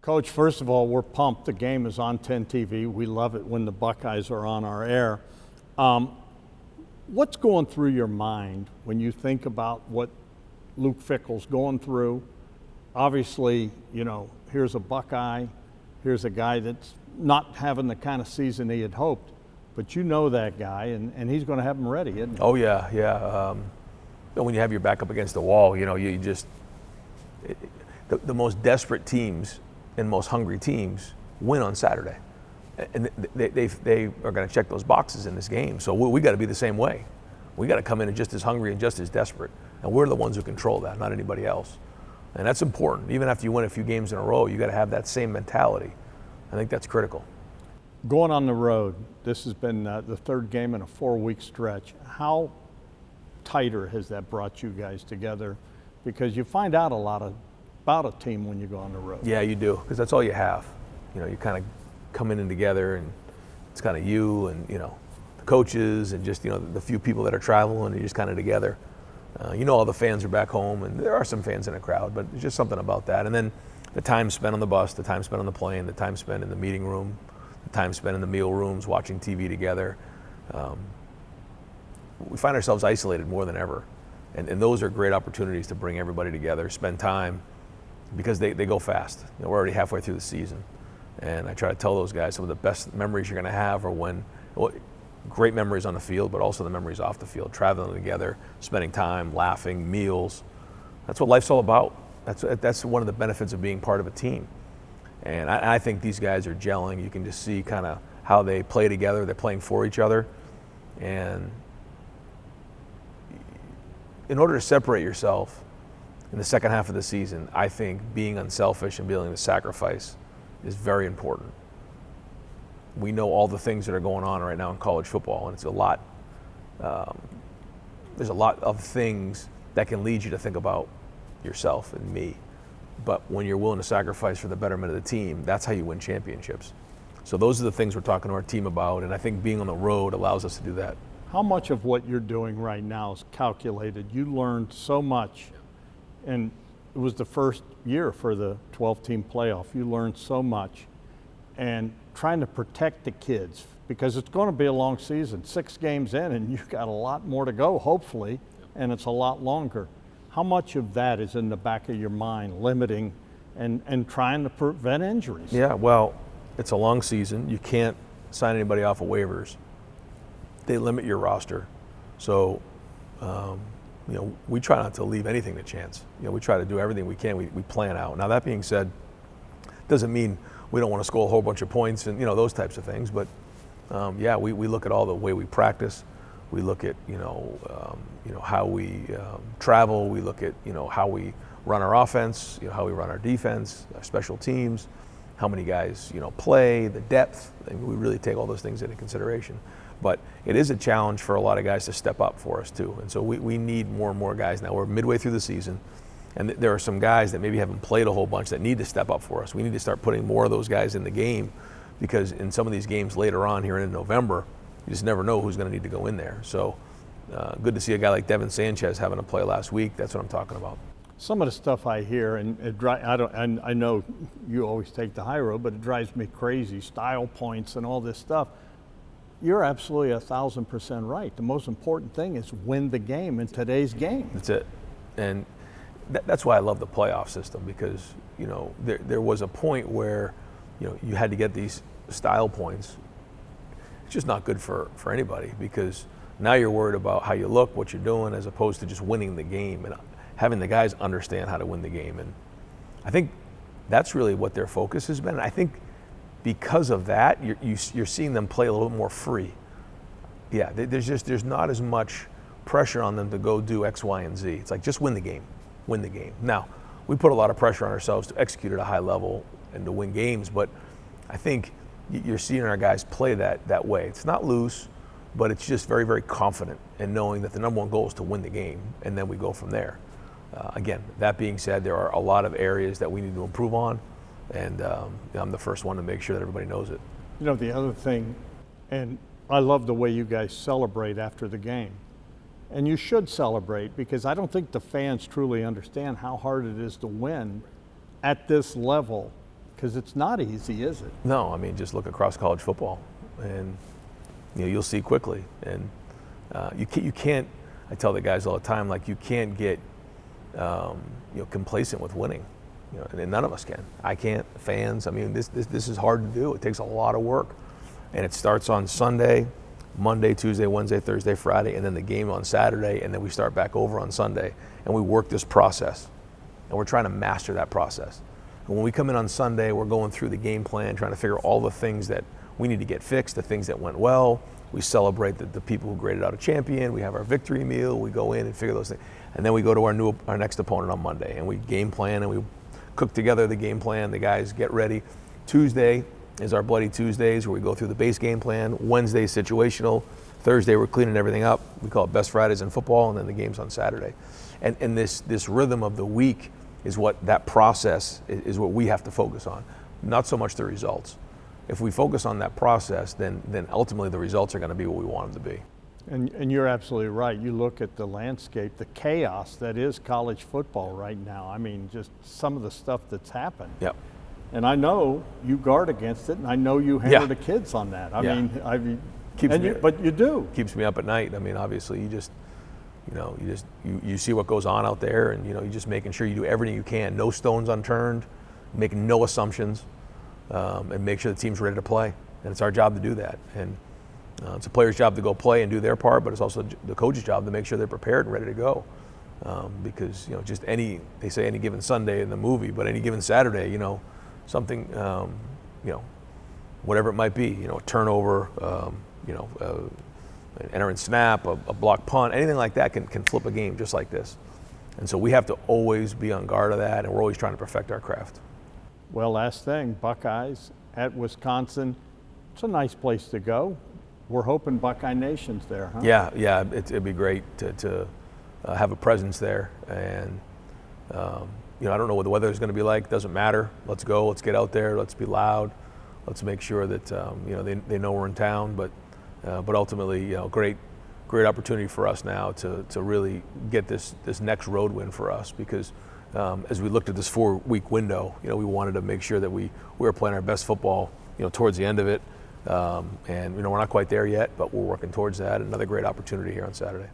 Coach, first of all, we're pumped. The game is on 10 TV. We love it when the Buckeyes are on our air. What's going through your mind when you think about what Luke Fickell's going through? Obviously, you know, here's a Buckeye, here's a guy that's not having the kind of season he had hoped, but you know that guy, and he's going to have him ready, isn't he? Oh, yeah, yeah. When you have your back up against the wall, you know, you just the most desperate teams and most hungry teams win on Saturday. And they are going to check those boxes in this game. So we got to be the same way. We got to come in and just as hungry and just as desperate. And we're the ones who control that, not anybody else. And that's important. Even after you win a few games in a row, you got to have that same mentality. I think that's critical. Going on the road, this has been the third game in a 4-week stretch. How tighter has that brought you guys together? Because you find out a lot about a team when you go on the road. Yeah, you do, because that's all you have. You know, you kind of coming in together, and it's kind of you and, you know, the coaches and just, you know, the few people that are traveling, you're just kind of together. You know, all the fans are back home, and there are some fans in the crowd, but there's just something about that. And then the time spent on the bus, the time spent on the plane, the time spent in the meeting room, the time spent in the meal rooms, watching TV together. We find ourselves isolated more than ever. And those are great opportunities to bring everybody together, spend time, because they go fast. You know, we're already halfway through the season. And I try to tell those guys some of the best memories you're going to have are when, well, great memories on the field, but also the memories off the field, traveling together, spending time, laughing, meals. That's what life's all about. That's one of the benefits of being part of a team. And I think these guys are gelling. You can just see kind of how they play together. They're playing for each other. And in order to separate yourself in the second half of the season, I think being unselfish and being willing to sacrifice is very important. We know all the things that are going on right now in college football, and it's a lot. There's a lot of things that can lead you to think about yourself and me. But when you're willing to sacrifice for the betterment of the team, that's how you win championships. So those are the things we're talking to our team about, and I think being on the road allows us to do that. How much of what you're doing right now is calculated? You learned so much, and it was the first year for the 12-team playoff. You learned so much, and trying to protect the kids, because it's going to be a long season, 6 games in, and you've got a lot more to go, hopefully, and it's a lot longer. How much of that is in the back of your mind, limiting and trying to prevent injuries? Yeah, well, it's a long season. You can't sign anybody off of waivers. They limit your roster. So, you know, we try not to leave anything to chance. You know, we try to do everything we can. We plan out. Now, that being said, doesn't mean we don't want to score a whole bunch of points and, you know, those types of things. But, yeah, we look at all the way we practice. We look at, you know, how we travel. We look at, you know, how we run our offense, you know, how we run our defense, our special teams, how many guys, you know, play, the depth. And we really take all those things into consideration. But it is a challenge for a lot of guys to step up for us, too. And so we need more and more guys now. We're midway through the season, and there are some guys that maybe haven't played a whole bunch that need to step up for us. We need to start putting more of those guys in the game, because in some of these games later on here in November, you just never know who's going to need to go in there. So good to see a guy like Devin Sanchez having a play last week. That's what I'm talking about. Some of the stuff I hear, and I know you always take the high road, but it drives me crazy, style points and all this stuff. You're absolutely 1,000% right. The most important thing is win the game in today's game. That's it. And that's why I love the playoff system, because, you know, there was a point where, you know, you had to get these style points. It's just not good for anybody, because now you're worried about how you look, what you're doing, as opposed to just winning the game and having the guys understand how to win the game. And I think that's really what their focus has been. And I think because of that, you're seeing them play a little bit more free. Yeah, there's not as much pressure on them to go do X, Y, and Z. It's like, just win the game, win the game. Now, we put a lot of pressure on ourselves to execute at a high level and to win games, but I think you're seeing our guys play that way. It's not loose, but it's just very, very confident in knowing that the number one goal is to win the game, and then we go from there. Again, that being said, there are a lot of areas that we need to improve on, and I'm the first one to make sure that everybody knows it. You know, the other thing, and I love the way you guys celebrate after the game. And you should celebrate, because I don't think the fans truly understand how hard it is to win at this level Because it's not easy, is it? No, I mean, just look across college football, and you'll see quickly. And you can't. I tell the guys all the time, like, you can't get complacent with winning. And none of us can. I can't. Fans. I mean, this is hard to do. It takes a lot of work, and it starts on Sunday, Monday, Tuesday, Wednesday, Thursday, Friday, and then the game on Saturday, and then we start back over on Sunday, and we work this process, and we're trying to master that process. And when we come in on Sunday, we're going through the game plan, trying to figure all the things that we need to get fixed, the things that went well. We celebrate the people who graded out a champion. We have our victory meal. We go in and figure those things, and then we go to our next opponent on Monday, and we game plan, and we cook together the game plan. The guys get ready. Tuesday is our Bloody Tuesdays, where we go through the base game plan. Wednesday, situational. Thursday, we're cleaning everything up. We call it Best Fridays in football, and then the game's on Saturday. And this rhythm of the week is what that process is what we have to focus on, not so much the results. If we focus on that process, then ultimately the results are going to be what we want them to be. And you're absolutely right. You look at the landscape, the chaos that is college football right now. I mean, just some of the stuff that's happened. Yep. And I know you guard against it, and I know you hammer the kids on that. I mean, but you do. Keeps me up at night. I mean, obviously, you see what goes on out there, and you're just making sure you do everything you can, no stones unturned, making no assumptions, and make sure the team's ready to play. And it's our job to do that. And it's a player's job to go play and do their part, but it's also the coach's job to make sure they're prepared and ready to go. Because just they say any given Sunday in the movie, but any given Saturday, something, whatever it might be, a turnover, an errant snap, a block punt, anything like that can flip a game just like this. And so we have to always be on guard of that, and we're always trying to perfect our craft. Well, last thing, Buckeyes at Wisconsin. It's a nice place to go. We're hoping Buckeye Nation's there, huh? Yeah, it'd be great to have a presence there. And, I don't know what the weather is going to be like. Doesn't matter. Let's go. Let's get out there. Let's be loud. Let's make sure that, they know we're in town. But ultimately, great opportunity for us now to really get this next road win for us, because as we looked at this 4-week window, we wanted to make sure that we were playing our best football, towards the end of it. And we're not quite there yet, but we're working towards that. Another great opportunity here on Saturday.